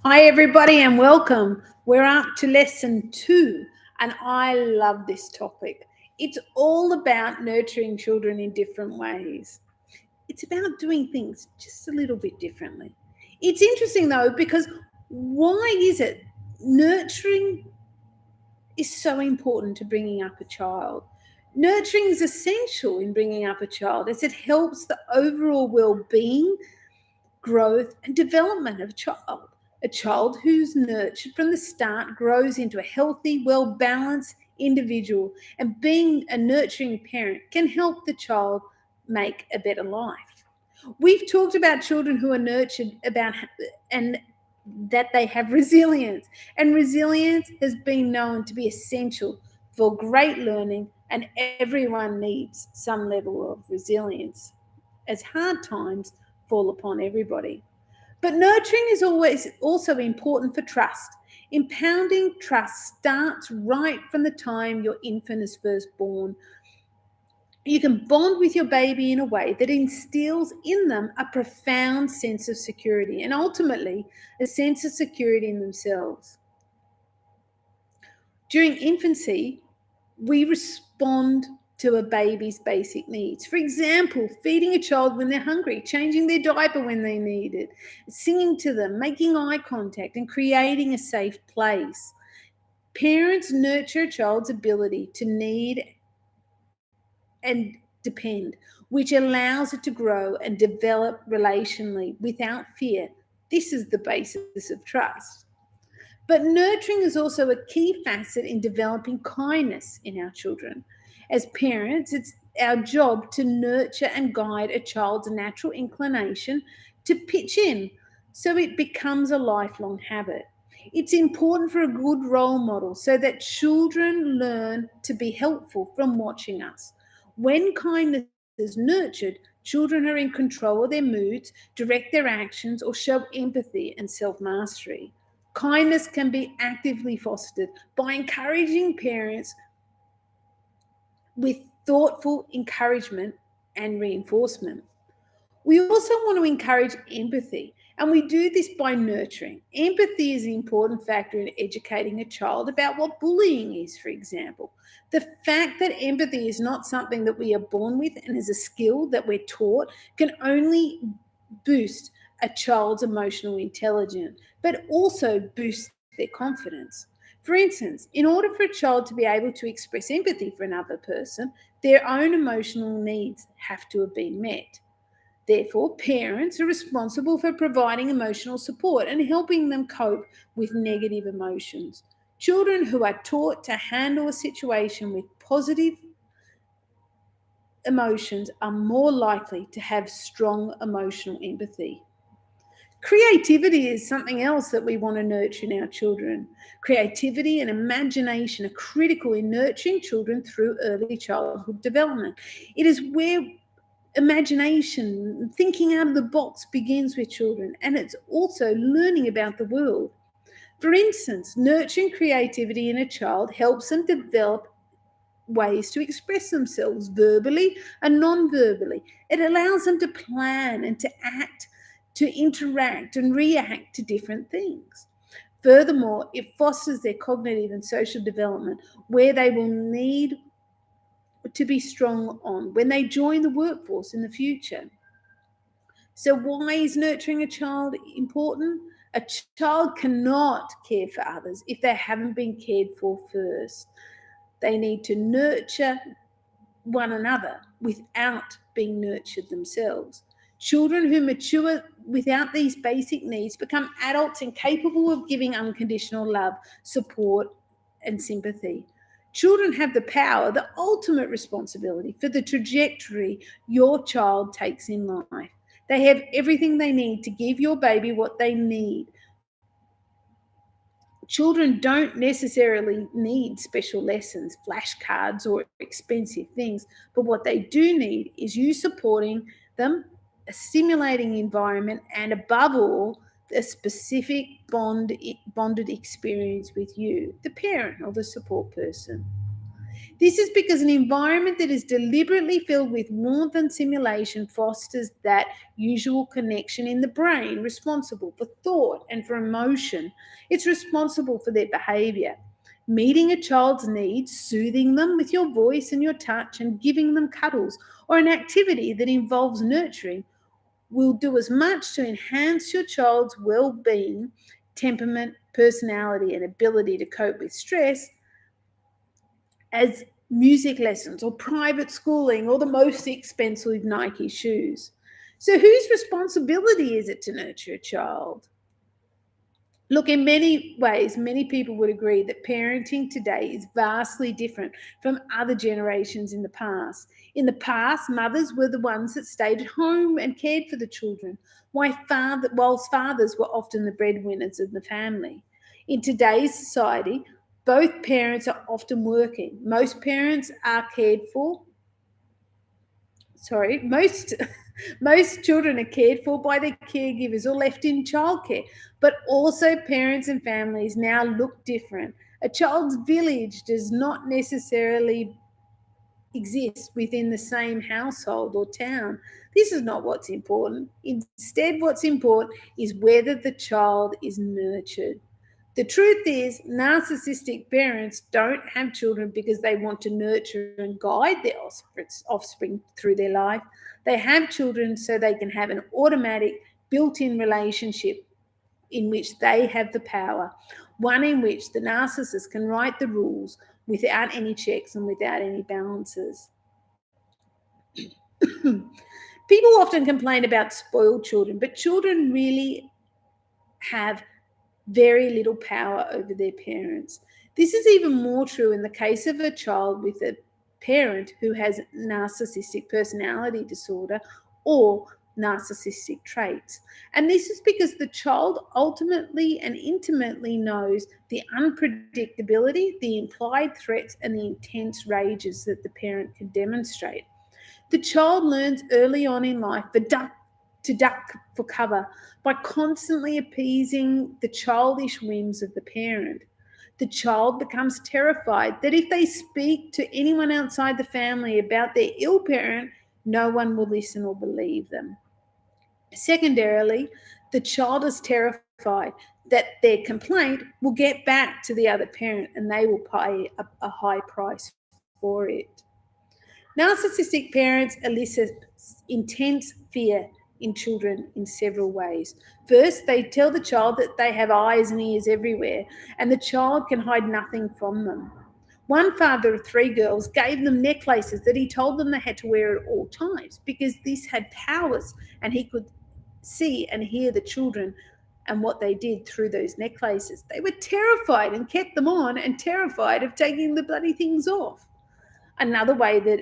Hi, everybody, and welcome. We're up to lesson 2, and I love this topic. It's all about nurturing children in different ways. It's about doing things just a little bit differently. It's interesting, though, because why is it nurturing is so important to bringing up a child? Nurturing is essential in bringing up a child as it helps the overall well being, growth, and development of a child. A child who's nurtured from the start grows into a healthy, well balanced individual, and being a nurturing parent can help the child make a better life. We've talked about children who are nurtured about and that they have resilience, and resilience has been known to be essential for great learning, and everyone needs some level of resilience as hard times fall upon everybody. But nurturing is always also important for trust. Impounding trust starts right from the time your infant is first born. You can bond with your baby in a way that instills in them a profound sense of security and ultimately a sense of security in themselves. During infancy, we respond to a baby's basic needs. For example, feeding a child when they're hungry, changing their diaper when they need it, singing to them, making eye contact, and creating a safe place. Parents nurture a child's ability to need and depend, which allows it to grow and develop relationally without fear. This is the basis of trust. But nurturing is also a key facet in developing kindness in our children. As parents, it's our job to nurture and guide a child's natural inclination to pitch in so it becomes a lifelong habit. It's important for a good role model so that children learn to be helpful from watching us. When kindness is nurtured, children are in control of their moods, direct their actions, or show empathy and self mastery. Kindness can be actively fostered by encouraging parents with thoughtful encouragement and reinforcement. We also want to encourage empathy, and we do this by nurturing. Empathy is an important factor in educating a child about what bullying is, for example. The fact that empathy is not something that we are born with and is a skill that we're taught can only boost a child's emotional intelligence, but also boost their confidence. For instance, in order for a child to be able to express empathy for another person, their own emotional needs have to have been met. Therefore, parents are responsible for providing emotional support and helping them cope with negative emotions. Children who are taught to handle a situation with positive emotions are more likely to have strong emotional empathy. Creativity is something else that we want to nurture in our children. Creativity and imagination are critical in nurturing children through early childhood development. It is where imagination, thinking out of the box begins with children, and it's also learning about the world. For instance, nurturing creativity in a child helps them develop ways to express themselves verbally and non verbally. It allows them to plan and to act, to interact and react to different things. Furthermore, it fosters their cognitive and social development where they will need to be strong on when they join the workforce in the future. So, why is nurturing a child important? A child cannot care for others if they haven't been cared for first. They need to nurture one another without being nurtured themselves. Children who mature without these basic needs become adults incapable of giving unconditional love, support, and sympathy. Children have the power, the ultimate responsibility for the trajectory your child takes in life. They have everything they need to give your baby what they need. Children don't necessarily need special lessons, flashcards, or expensive things, but what they do need is you supporting them, a stimulating environment, and above all, a specific bonded experience with you, the parent or the support person. This is because an environment that is deliberately filled with warmth and simulation fosters that usual connection in the brain responsible for thought and for emotion. It's responsible for their behavior. Meeting a child's needs, soothing them with your voice and your touch, and giving them cuddles, or an activity that involves nurturing, will do as much to enhance your child's well being, temperament, personality, and ability to cope with stress as music lessons or private schooling or the most expensive Nike shoes. So, whose responsibility is it to nurture a child? Look, in many ways, many people would agree that parenting today is vastly different from other generations in the past. In the past, mothers were the ones that stayed at home and cared for the children, whilst fathers were often the breadwinners of the family. In today's society, both parents are often working. Most most children are cared for by their caregivers or left in childcare, but also parents and families now look different. A child's village does not necessarily exist within the same household or town. This is not what's important. Instead, what's important is whether the child is nurtured. The truth is, narcissistic parents don't have children because they want to nurture and guide their offspring through their life. They have children so they can have an automatic, built in relationship in which they have the power, one in which the narcissist can write the rules without any checks and without any balances. People often complain about spoiled children, but children really have very little power over their parents. This is even more true in the case of a child with a parent who has narcissistic personality disorder or narcissistic traits. And this is because the child ultimately and intimately knows the unpredictability, the implied threats, and the intense rages that the parent can demonstrate. The child learns early on in life to duck for cover by constantly appeasing the childish whims of the parent. The child becomes terrified that if they speak to anyone outside the family about their ill parent, no one will listen or believe them. Secondarily, the child is terrified that their complaint will get back to the other parent and they will pay a high price for it. Narcissistic parents elicit intense fear in children in several ways. First, they tell the child that they have eyes and ears everywhere, and the child can hide nothing from them. One father of three girls gave them necklaces that he told them they had to wear at all times because this had powers and he could see and hear the children and what they did through those necklaces. They were terrified and kept them on and terrified of taking the bloody things off. Another way that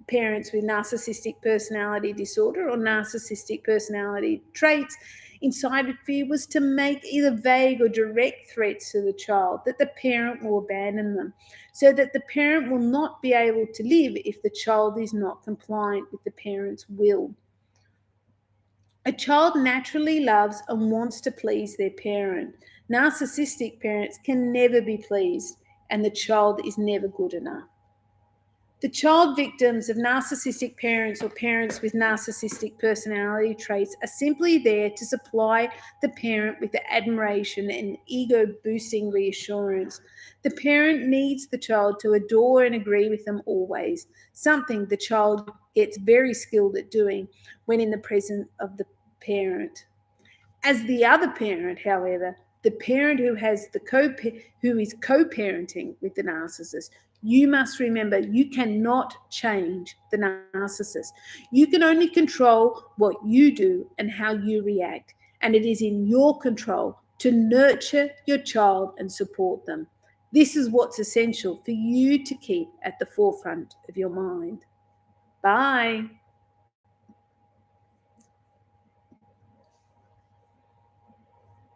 parents with narcissistic personality disorder or narcissistic personality traits incited fear was to make either vague or direct threats to the child that the parent will abandon them, so that the parent will not be able to live if the child is not compliant with the parent's will. A child naturally loves and wants to please their parent. Narcissistic parents can never be pleased, and the child is never good enough. The child victims of narcissistic parents or parents with narcissistic personality traits are simply there to supply the parent with the admiration and ego boosting reassurance. The parent needs the child to adore and agree with them always, something the child gets very skilled at doing when in the presence of the parent. As the other parent, however, the parent who is co-parenting with the narcissist, you must remember you cannot change the narcissist. You can only control what you do and how you react, and it is in your control to nurture your child and support them. This is what's essential for you to keep at the forefront of your mind. Bye.